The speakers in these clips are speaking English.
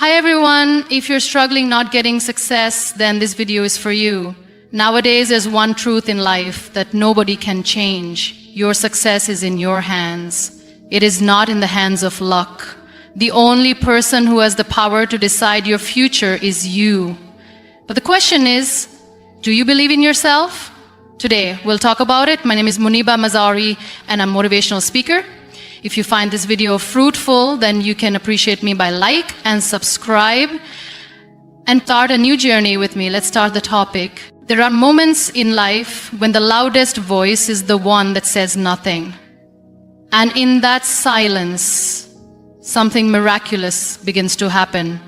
Hi everyone, if you're struggling not getting success, then this video is for you. Nowadays there's one truth in life that nobody can change. Your success is in your hands. It is not in the hands of luck. The only person who has the power to decide your future is you. But the question is, do you believe in yourself? Today we'll talk about it. My name is MUNIBA MAZARI and I'm a motivational speaker. If you find this video fruitful, then you can appreciate me by like and subscribe and start a new journey with me. Let's start the topic. There are moments in life when the loudest voice is the one that says nothing. And in that silence, something miraculous begins to happen.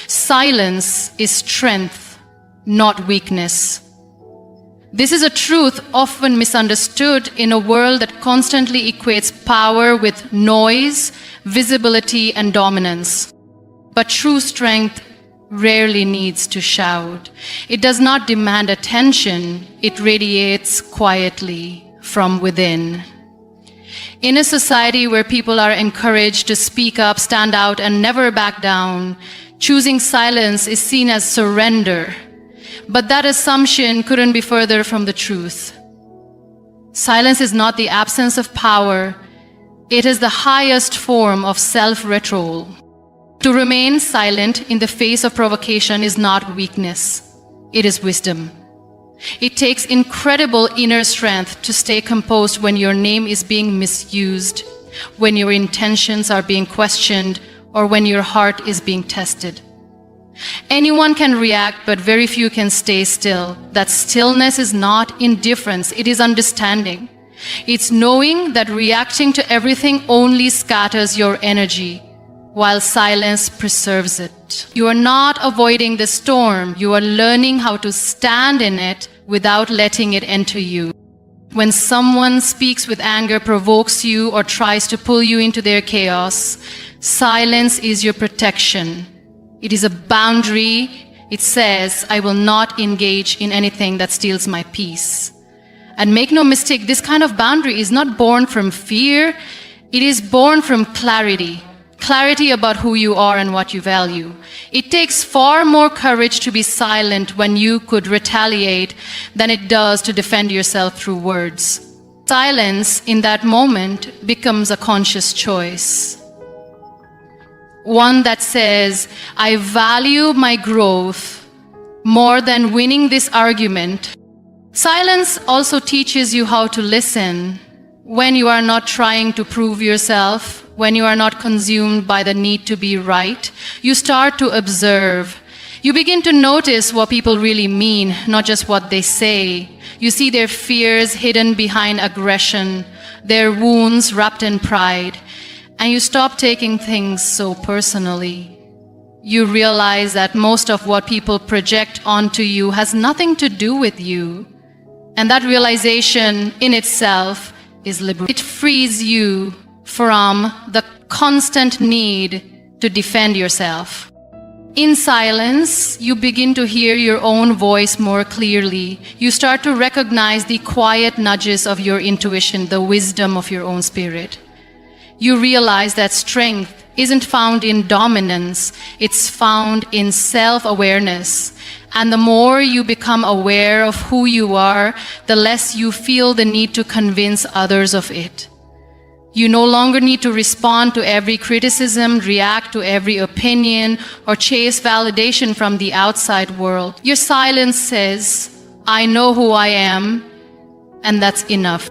Silence is strength, not weakness. This is a truth often misunderstood in a world that constantly equates power with noise, visibility, and dominance. But true strength rarely needs to shout. It does not demand attention. It radiates quietly from within. In a society where people are encouraged to speak up, stand out, and never back down, choosing silence is seen as surrender. But that assumption couldn't be further from the truth. Silence is not the absence of power. It is the highest form of self-control. To remain silent in the face of provocation is not weakness. It is wisdom. It takes incredible inner strength to stay composed when your name is being misused, when your intentions are being questioned, or when your heart is being tested. Anyone can react, but very few can stay still. That stillness is not indifference, it is understanding. It's knowing that reacting to everything only scatters your energy, while silence preserves it. You are not avoiding the storm, you are learning how to stand in it without letting it enter you. When someone speaks with anger, provokes you, or tries to pull you into their chaos, silence is your protection. It is a boundary. It says, I will not engage in anything that steals my peace. And make no mistake, this kind of boundary is not born from fear. It is born from clarity. Clarity about who you are and what you value. It takes far more courage to be silent when you could retaliate than it does to defend yourself through words. Silence in that moment becomes a conscious choice. One that says, I value my growth more than winning this argument. Silence also teaches you how to listen when you are not trying to prove yourself, when you are not consumed by the need to be right. You start to observe. You begin to notice what people really mean, not just what they say. You see their fears hidden behind aggression, their wounds wrapped in pride. And you stop taking things so personally. You realize that most of what people project onto you has nothing to do with you. And that realization in itself is liberating. It frees you from the constant need to defend yourself. In silence, you begin to hear your own voice more clearly. You start to recognize the quiet nudges of your intuition, the wisdom of your own spirit. You realize that strength isn't found in dominance, it's found in self-awareness. And the more you become aware of who you are, the less you feel the need to convince others of it. You no longer need to respond to every criticism, react to every opinion, or chase validation from the outside world. Your silence says, I know who I am, and that's enough.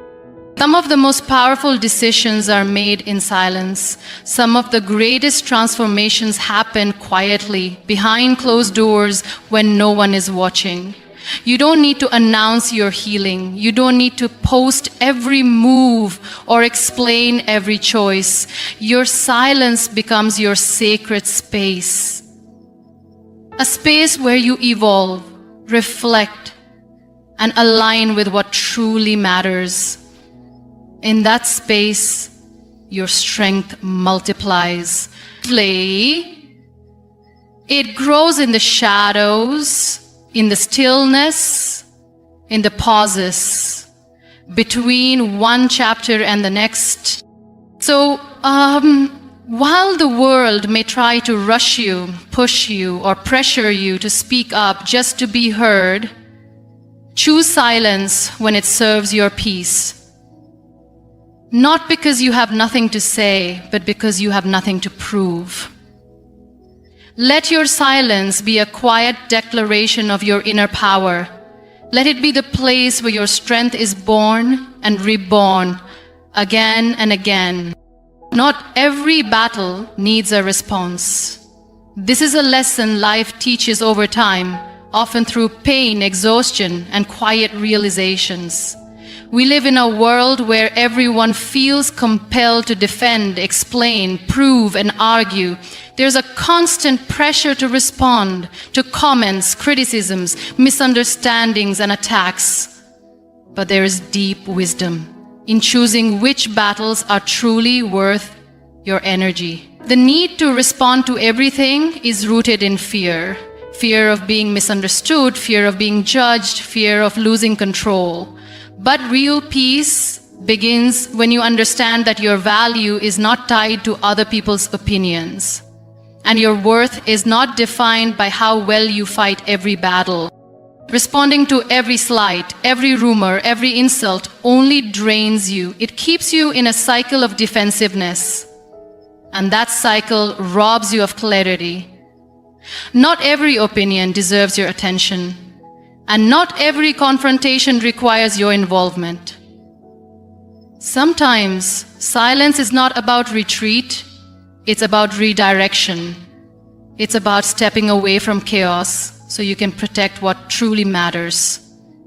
Some of the most powerful decisions are made in silence. Some of the greatest transformations happen quietly, behind closed doors, when no one is watching. You don't need to announce your healing. You don't need to post every move or explain every choice. Your silence becomes your sacred space. A space where you evolve, reflect, and align with what truly matters. In that space, your strength multiplies. It grows in the shadows, in the stillness, in the pauses, between one chapter and the next. So, While the world may try to rush you, push you, or pressure you to speak up just to be heard, choose silence when it serves your peace. Not because you have nothing to say, but because you have nothing to prove. Let your silence be a quiet declaration of your inner power. Let it be the place where your strength is born and reborn again and again. Not every battle needs a response. This is a lesson life teaches over time, often through pain, exhaustion, and quiet realizations. We live in a world where everyone feels compelled to defend, explain, prove, and argue. There's a constant pressure to respond to comments, criticisms, misunderstandings, and attacks. But there is deep wisdom in choosing which battles are truly worth your energy. The need to respond to everything is rooted in fear. Fear of being misunderstood, fear of being judged, fear of losing control. But real peace begins when you understand that your value is not tied to other people's opinions, and your worth is not defined by how well you fight every battle. Responding to every slight, every rumor, every insult only drains you. It keeps you in a cycle of defensiveness, and that cycle robs you of clarity. Not every opinion deserves your attention, and not every confrontation requires your involvement. Sometimes silence is not about retreat, it's about redirection. It's about stepping away from chaos so you can protect what truly matters.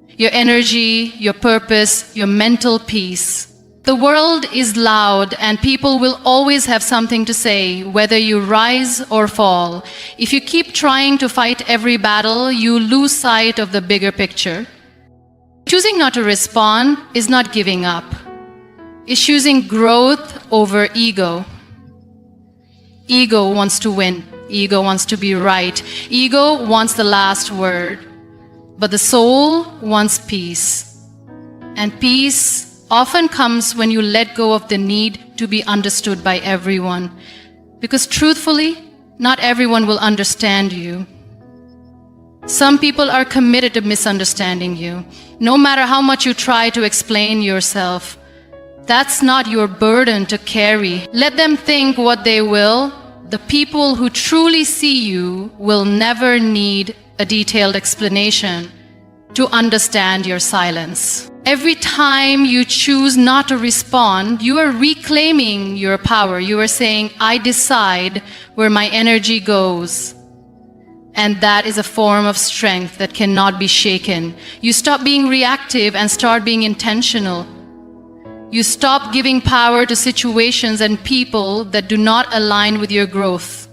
Your energy, your purpose, your mental peace. The world is loud and people will always have something to say, whether you rise or fall. If you keep trying to fight every battle, you lose sight of the bigger picture. Choosing not to respond is not giving up. It's choosing growth over ego. Ego wants to win. Ego wants to be right. Ego wants the last word. But the soul wants peace. And peace often comes when you let go of the need to be understood by everyone. Because truthfully, not everyone will understand you. Some people are committed to misunderstanding you, no matter how much you try to explain yourself. That's not your burden to carry. Let them think what they will. The people who truly see you will never need a detailed explanation to understand your silence. Every time you choose not to respond, you are reclaiming your power. You are saying, I decide where my energy goes. And that is a form of strength that cannot be shaken. You stop being reactive and start being intentional. You stop giving power to situations and people that do not align with your growth.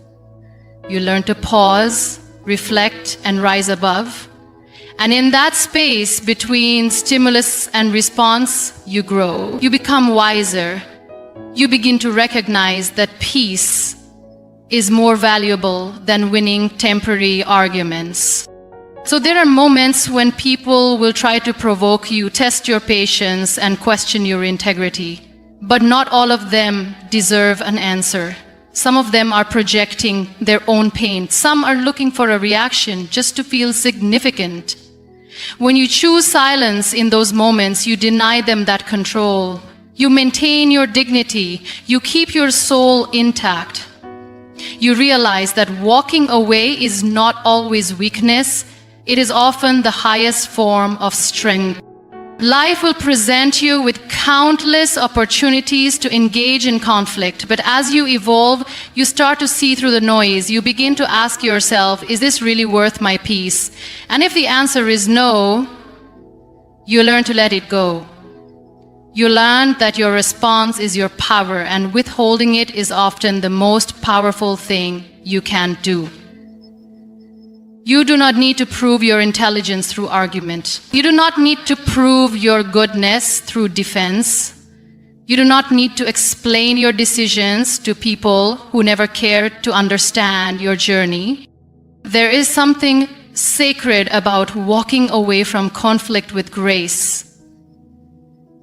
You learn to pause, reflect, and rise above. And in that space between stimulus and response, you grow. You become wiser. You begin to recognize that peace is more valuable than winning temporary arguments. So there are moments when people will try to provoke you, test your patience, and question your integrity. But not all of them deserve an answer. Some of them are projecting their own pain. Some are looking for a reaction just to feel significant. When you choose silence in those moments, you deny them that control. You maintain your dignity. You keep your soul intact. You realize that walking away is not always weakness. It is often the highest form of strength. Life will present you with countless opportunities to engage in conflict, but as you evolve, you start to see through the noise. You begin to ask yourself, is this really worth my peace? And if the answer is no, you learn to let it go. You learn that your response is your power, and withholding it is often the most powerful thing you can do. You do not need to prove your intelligence through argument. You do not need to prove your goodness through defense. You do not need to explain your decisions to people who never cared to understand your journey. There is something sacred about walking away from conflict with grace.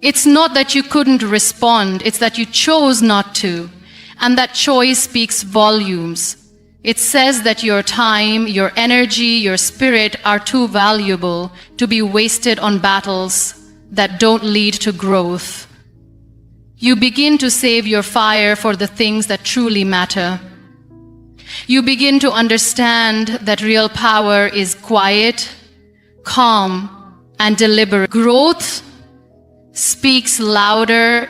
It's not that you couldn't respond, it's that you chose not to. And that choice speaks volumes. It says that your time, your energy, your spirit are too valuable to be wasted on battles that don't lead to growth. You begin to save your fire for the things that truly matter. You begin to understand that real power is quiet, calm, and deliberate. Growth speaks louder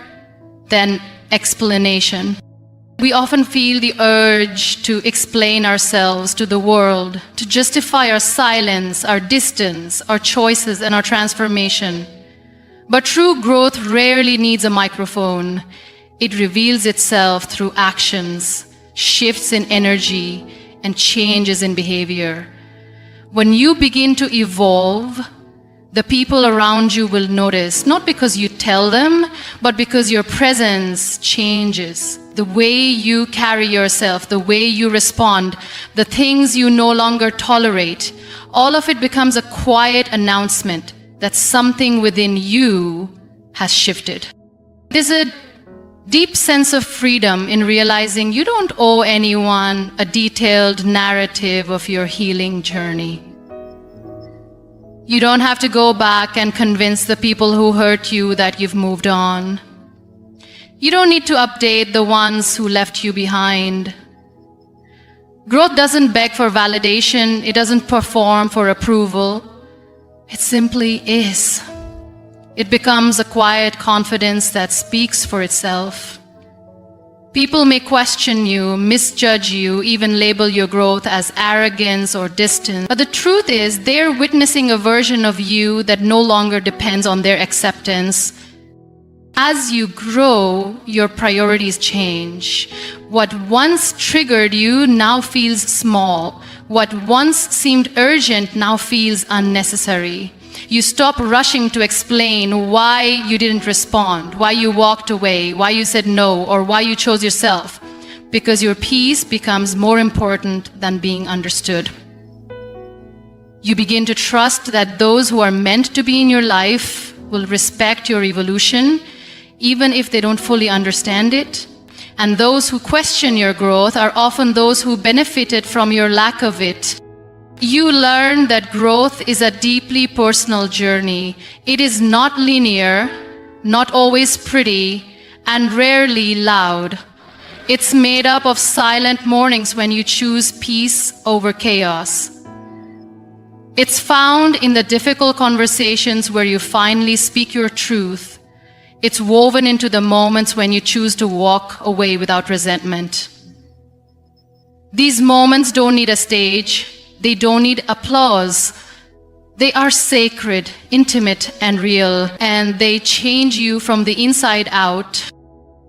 than explanation. We often feel the urge to explain ourselves to the world, to justify our silence, our distance, our choices, and our transformation. But true growth rarely needs a microphone. It reveals itself through actions, shifts in energy, and changes in behavior. When you begin to evolve, the people around you will notice, not because you tell them, but because your presence changes. The way you carry yourself, the way you respond, the things you no longer tolerate, all of it becomes a quiet announcement that something within you has shifted. There's a deep sense of freedom in realizing you don't owe anyone a detailed narrative of your healing journey. You don't have to go back and convince the people who hurt you that you've moved on. You don't need to update the ones who left you behind. Growth doesn't beg for validation. It doesn't perform for approval. It simply is. It becomes a quiet confidence that speaks for itself. People may question you, misjudge you, even label your growth as arrogance or distance. But the truth is, they're witnessing a version of you that no longer depends on their acceptance. As you grow, your priorities change. What once triggered you now feels small. What once seemed urgent now feels unnecessary. You stop rushing to explain why you didn't respond, why you walked away, why you said no, or why you chose yourself, because your peace becomes more important than being understood. You begin to trust that those who are meant to be in your life will respect your evolution, even if they don't fully understand it. And those who question your growth are often those who benefited from your lack of it. You learn that growth is a deeply personal journey. It is not linear, not always pretty, and rarely loud. It's made up of silent mornings when you choose peace over chaos. It's found in the difficult conversations where you finally speak your truth. It's woven into the moments when you choose to walk away without resentment. These moments don't need a stage. They don't need applause. They are sacred, intimate, and real, and they change you from the inside out.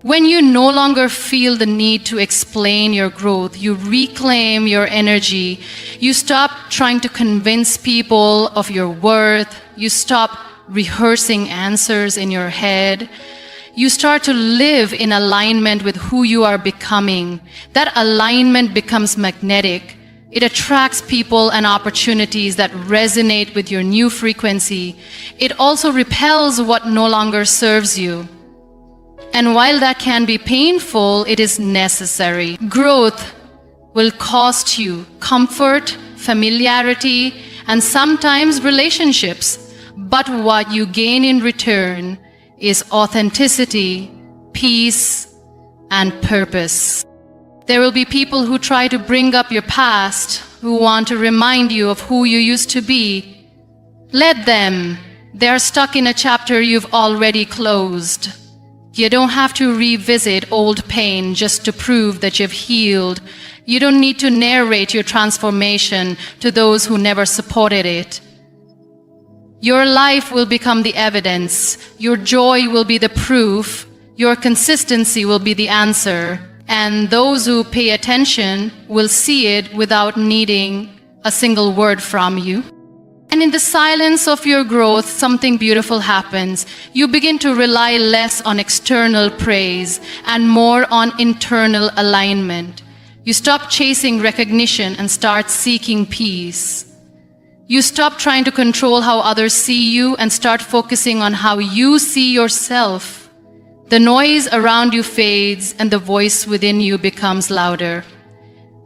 When you no longer feel the need to explain your growth, you reclaim your energy. You stop trying to convince people of your worth. You stop rehearsing answers in your head. You start to live in alignment with who you are becoming. That alignment becomes magnetic. It attracts people and opportunities that resonate with your new frequency. It also repels what no longer serves you. And while that can be painful, it is necessary. Growth will cost you comfort, familiarity, and sometimes relationships. But what you gain in return is authenticity, peace, and purpose. There will be people who try to bring up your past, who want to remind you of who you used to be. Let them. They are stuck in a chapter you've already closed. You don't have to revisit old pain just to prove that you've healed. You don't need to narrate your transformation to those who never supported it. Your life will become the evidence. Your joy will be the proof. Your consistency will be the answer. And those who pay attention will see it without needing a single word from you. And in the silence of your growth, something beautiful happens. You begin to rely less on external praise and more on internal alignment. You stop chasing recognition and start seeking peace. You stop trying to control how others see you and start focusing on how you see yourself. The noise around you fades and the voice within you becomes louder.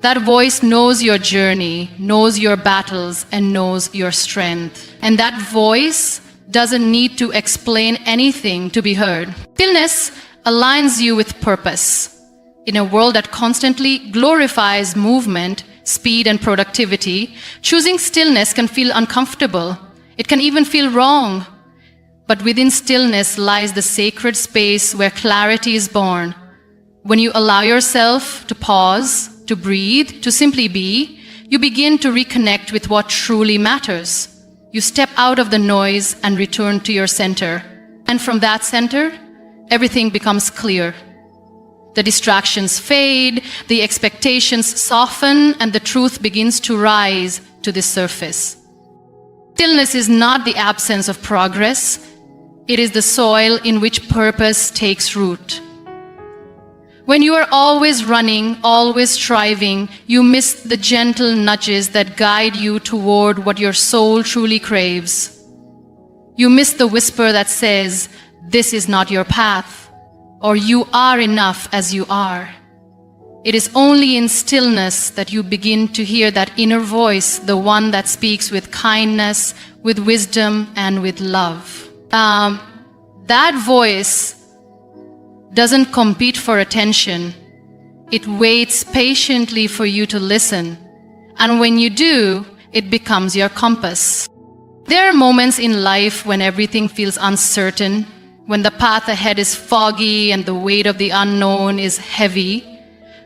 That voice knows your journey, knows your battles, and knows your strength. And that voice doesn't need to explain anything to be heard. Stillness aligns you with purpose. In a world that constantly glorifies movement, speed, and productivity, choosing stillness can feel uncomfortable. It can even feel wrong. But within stillness lies the sacred space where clarity is born. When you allow yourself to pause, to breathe, to simply be, you begin to reconnect with what truly matters. You step out of the noise and return to your center. And from that center, everything becomes clear. The distractions fade, the expectations soften, and the truth begins to rise to the surface. Stillness is not the absence of progress. It is the soil in which purpose takes root. When you are always running, always striving, you miss the gentle nudges that guide you toward what your soul truly craves. You miss the whisper that says, "This is not your path," or "You are enough as you are." It is only in stillness that you begin to hear that inner voice, the one that speaks with kindness, with wisdom, and with love. That voice doesn't compete for attention. It waits patiently for you to listen. And when you do, it becomes your compass. There are moments in life when everything feels uncertain, when the path ahead is foggy and the weight of the unknown is heavy.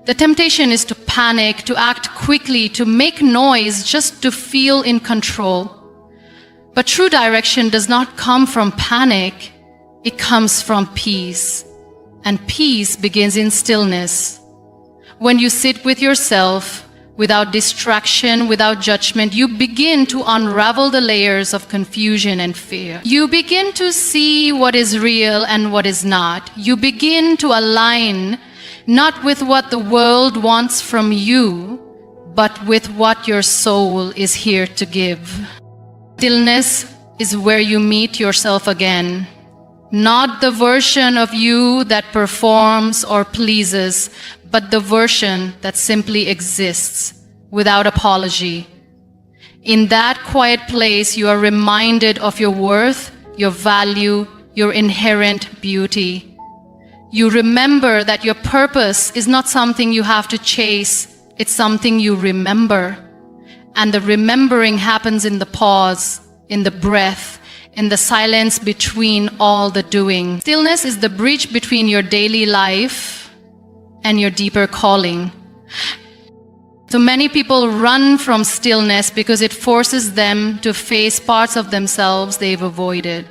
The temptation is to panic, to act quickly, to make noise just to feel in control. But true direction does not come from panic. It comes from peace. And peace begins in stillness. When you sit with yourself, without distraction, without judgment, you begin to unravel the layers of confusion and fear. You begin to see what is real and what is not. You begin to align not with what the world wants from you, but with what your soul is here to give. Stillness is where you meet yourself again. Not the version of you that performs or pleases, but the version that simply exists without apology. In that quiet place, you are reminded of your worth, your value, your inherent beauty. You remember that your purpose is not something you have to chase, it's something you remember. And the remembering happens in the pause, in the breath, in the silence between all the doing. Stillness is the bridge between your daily life and your deeper calling. So many people run from stillness because it forces them to face parts of themselves they've avoided.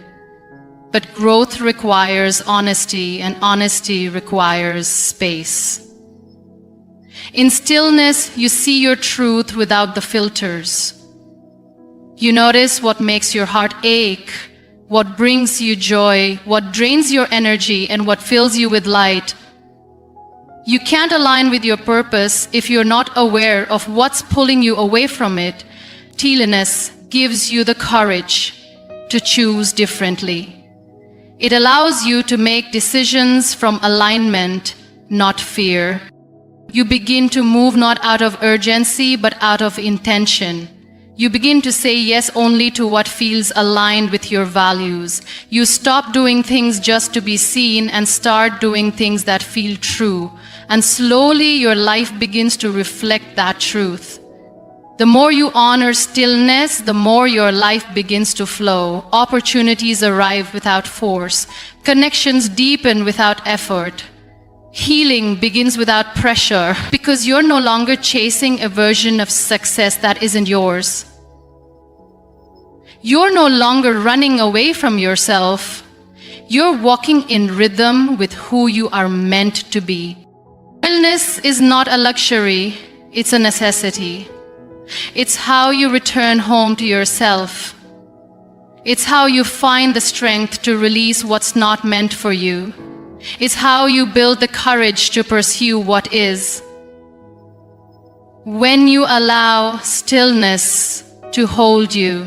But growth requires honesty, and honesty requires space. In stillness, you see your truth without the filters. You notice what makes your heart ache, what brings you joy, what drains your energy, and what fills you with light. You can't align with your purpose if you're not aware of what's pulling you away from it. Stillness gives you the courage to choose differently. It allows you to make decisions from alignment, not fear. You begin to move not out of urgency, but out of intention. You begin to say yes only to what feels aligned with your values. You stop doing things just to be seen and start doing things that feel true. And slowly your life begins to reflect that truth. The more you honor stillness, the more your life begins to flow. Opportunities arrive without force. Connections deepen without effort. Healing begins without pressure because you're no longer chasing a version of success that isn't yours. You're no longer running away from yourself. You're walking in rhythm with who you are meant to be. Stillness is not a luxury, it's a necessity. It's how you return home to yourself. It's how you find the strength to release what's not meant for you. It's how you build the courage to pursue what is. When you allow stillness to hold you,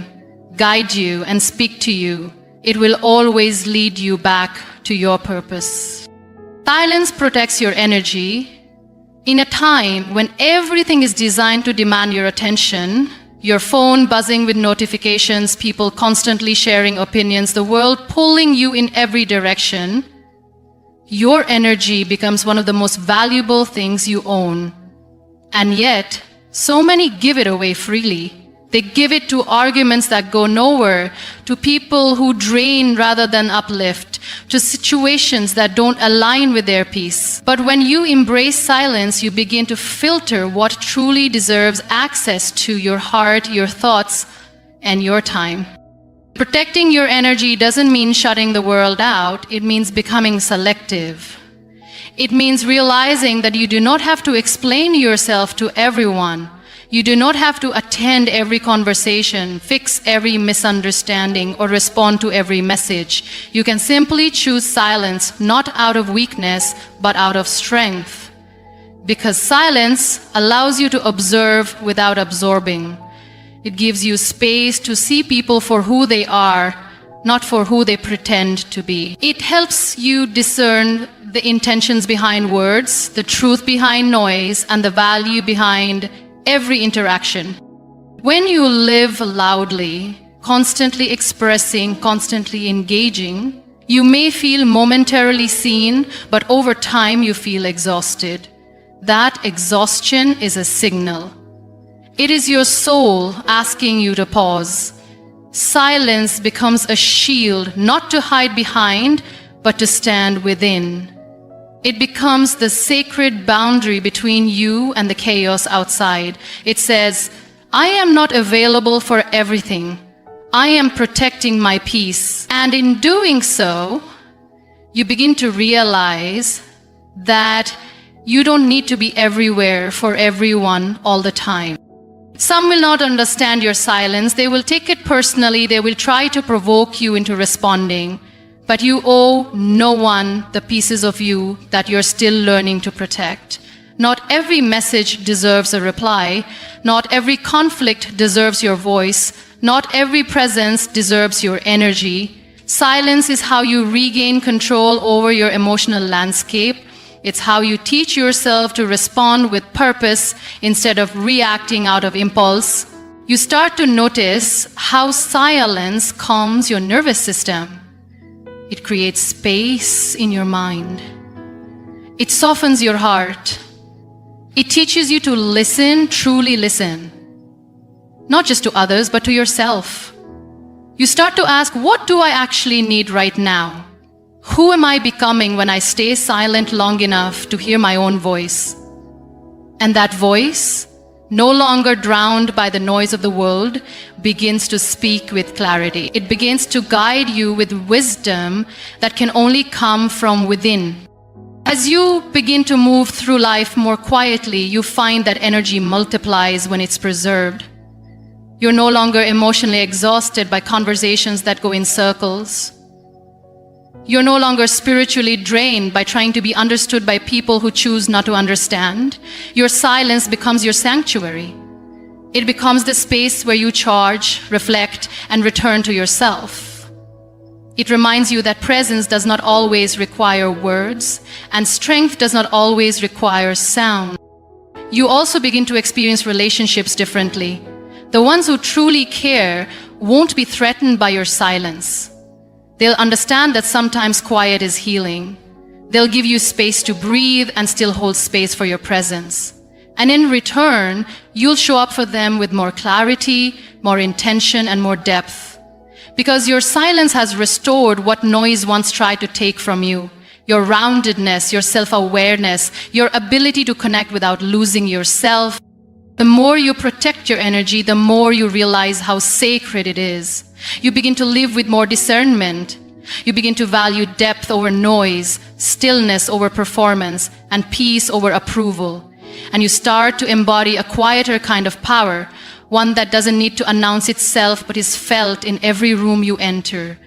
guide you, and speak to you, it will always lead you back to your purpose. Silence protects your energy. In a time when everything is designed to demand your attention, your phone buzzing with notifications, people constantly sharing opinions, the world pulling you in every direction, your energy becomes one of the most valuable things you own. And yet, so many give it away freely. They give it to arguments that go nowhere, to people who drain rather than uplift, to situations that don't align with their peace. But when you embrace silence, you begin to filter what truly deserves access to your heart, your thoughts, and your time. Protecting your energy doesn't mean shutting the world out. It means becoming selective. It means realizing that you do not have to explain yourself to everyone. You do not have to attend every conversation, fix every misunderstanding, or respond to every message. You can simply choose silence, not out of weakness, but out of strength. Because silence allows you to observe without absorbing. It gives you space to see people for who they are, not for who they pretend to be. It helps you discern the intentions behind words, the truth behind noise, and the value behind every interaction. When you live loudly, constantly expressing, constantly engaging, you may feel momentarily seen, but over time you feel exhausted. That exhaustion is a signal. It is your soul asking you to pause. Silence becomes a shield, not to hide behind, but to stand within. It becomes the sacred boundary between you and the chaos outside. It says, I am not available for everything. I am protecting my peace. And in doing so, you begin to realize that you don't need to be everywhere for everyone all the time. Some will not understand your silence. They will take it personally. They will try to provoke you into responding. But you owe no one the pieces of you that you're still learning to protect. Not every message deserves a reply. Not every conflict deserves your voice. Not every presence deserves your energy. Silence is how you regain control over your emotional landscape. It's how you teach yourself to respond with purpose instead of reacting out of impulse. You start to notice how silence calms your nervous system. It creates space in your mind. It softens your heart. It teaches you to listen, truly listen. Not just to others, but to yourself. You start to ask, what do I actually need right now? Who am I becoming when I stay silent long enough to hear my own voice? And that voice, no longer drowned by the noise of the world, begins to speak with clarity. It begins to guide you with wisdom that can only come from within. As you begin to move through life more quietly, you find that energy multiplies when it's preserved. You're no longer emotionally exhausted by conversations that go in circles. You're no longer spiritually drained by trying to be understood by people who choose not to understand. Your silence becomes your sanctuary. It becomes the space where you charge, reflect, and return to yourself. It reminds you that presence does not always require words, and strength does not always require sound. You also begin to experience relationships differently. The ones who truly care won't be threatened by your silence. They'll understand that sometimes quiet is healing. They'll give you space to breathe and still hold space for your presence. And in return, you'll show up for them with more clarity, more intention, and more depth. Because your silence has restored what noise once tried to take from you. Your roundedness, your self-awareness, your ability to connect without losing yourself. The more you protect your energy, the more you realize how sacred it is. You begin to live with more discernment. You begin to value depth over noise, stillness over performance, and peace over approval. And you start to embody a quieter kind of power, one that doesn't need to announce itself but is felt in every room you enter.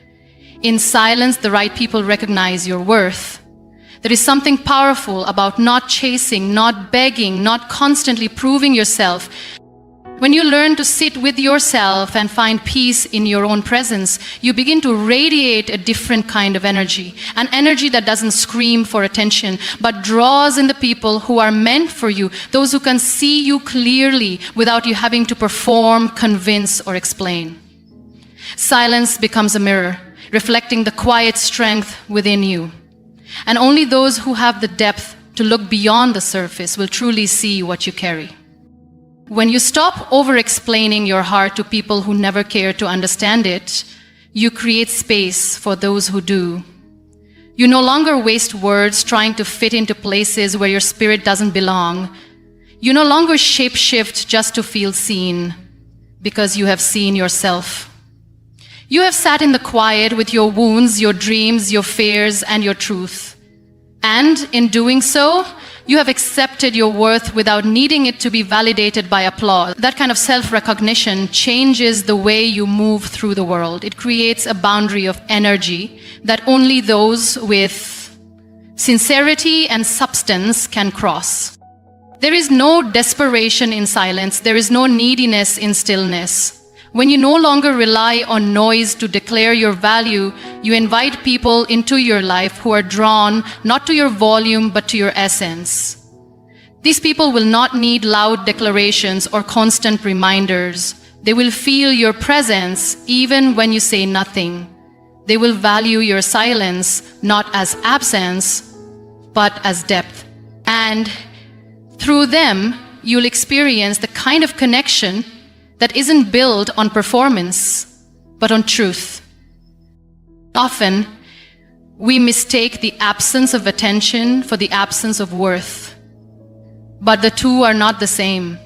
In silence, the right people recognize your worth. There is something powerful about not chasing, not begging, not constantly proving yourself. When you learn to sit with yourself and find peace in your own presence, you begin to radiate a different kind of energy, an energy that doesn't scream for attention, but draws in the people who are meant for you, those who can see you clearly without you having to perform, convince, or explain. Silence becomes a mirror, reflecting the quiet strength within you. And only those who have the depth to look beyond the surface will truly see what you carry. When you stop over-explaining your heart to people who never care to understand it, you create space for those who do. You no longer waste words trying to fit into places where your spirit doesn't belong. You no longer shape-shift just to feel seen, because you have seen yourself. You have sat in the quiet with your wounds, your dreams, your fears, and your truth. And in doing so, you have accepted your worth without needing it to be validated by applause. That kind of self-recognition changes the way you move through the world. It creates a boundary of energy that only those with sincerity and substance can cross. There is no desperation in silence. There is no neediness in stillness. When you no longer rely on noise to declare your value, you invite people into your life who are drawn not to your volume but to your essence. These people will not need loud declarations or constant reminders. They will feel your presence even when you say nothing. They will value your silence not as absence but as depth. And through them, you'll experience the kind of connection that isn't built on performance, but on truth. Often, we mistake the absence of attention for the absence of worth. But the two are not the same.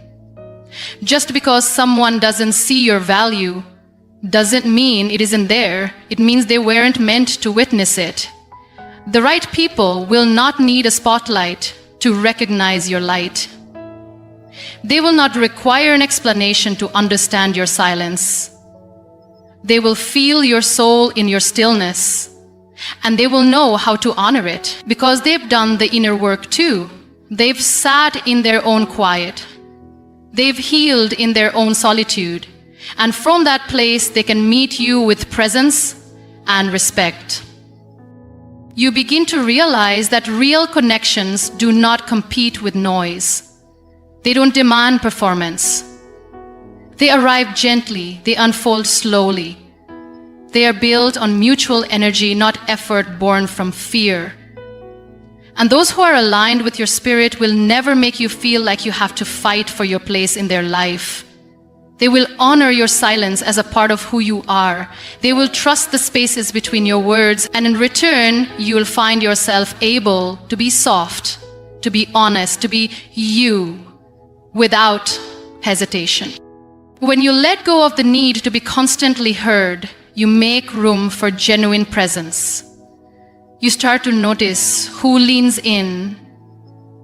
Just because someone doesn't see your value doesn't mean it isn't there. It means they weren't meant to witness it. The right people will not need a spotlight to recognize your light. They will not require an explanation to understand your silence. They will feel your soul in your stillness, and they will know how to honor it because they've done the inner work too. They've sat in their own quiet. They've healed in their own solitude, and from that place they can meet you with presence and respect. You begin to realize that real connections do not compete with noise. They don't demand performance. They arrive gently, they unfold slowly. They are built on mutual energy, not effort born from fear. And those who are aligned with your spirit will never make you feel like you have to fight for your place in their life. They will honor your silence as a part of who you are. They will trust the spaces between your words, and in return, you will find yourself able to be soft, to be honest, to be you, without hesitation. When you let go of the need to be constantly heard, you make room for genuine presence. You start to notice who leans in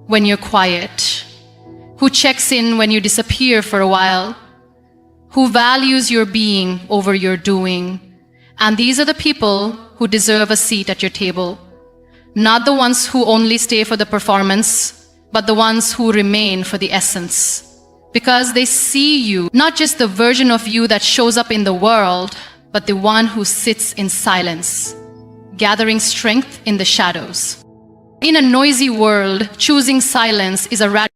when you're quiet, who checks in when you disappear for a while, who values your being over your doing. And these are the people who deserve a seat at your table, not the ones who only stay for the performance, but the ones who remain for the essence. Because they see you, not just the version of you that shows up in the world, but the one who sits in silence, gathering strength in the shadows. In a noisy world, choosing silence is a radical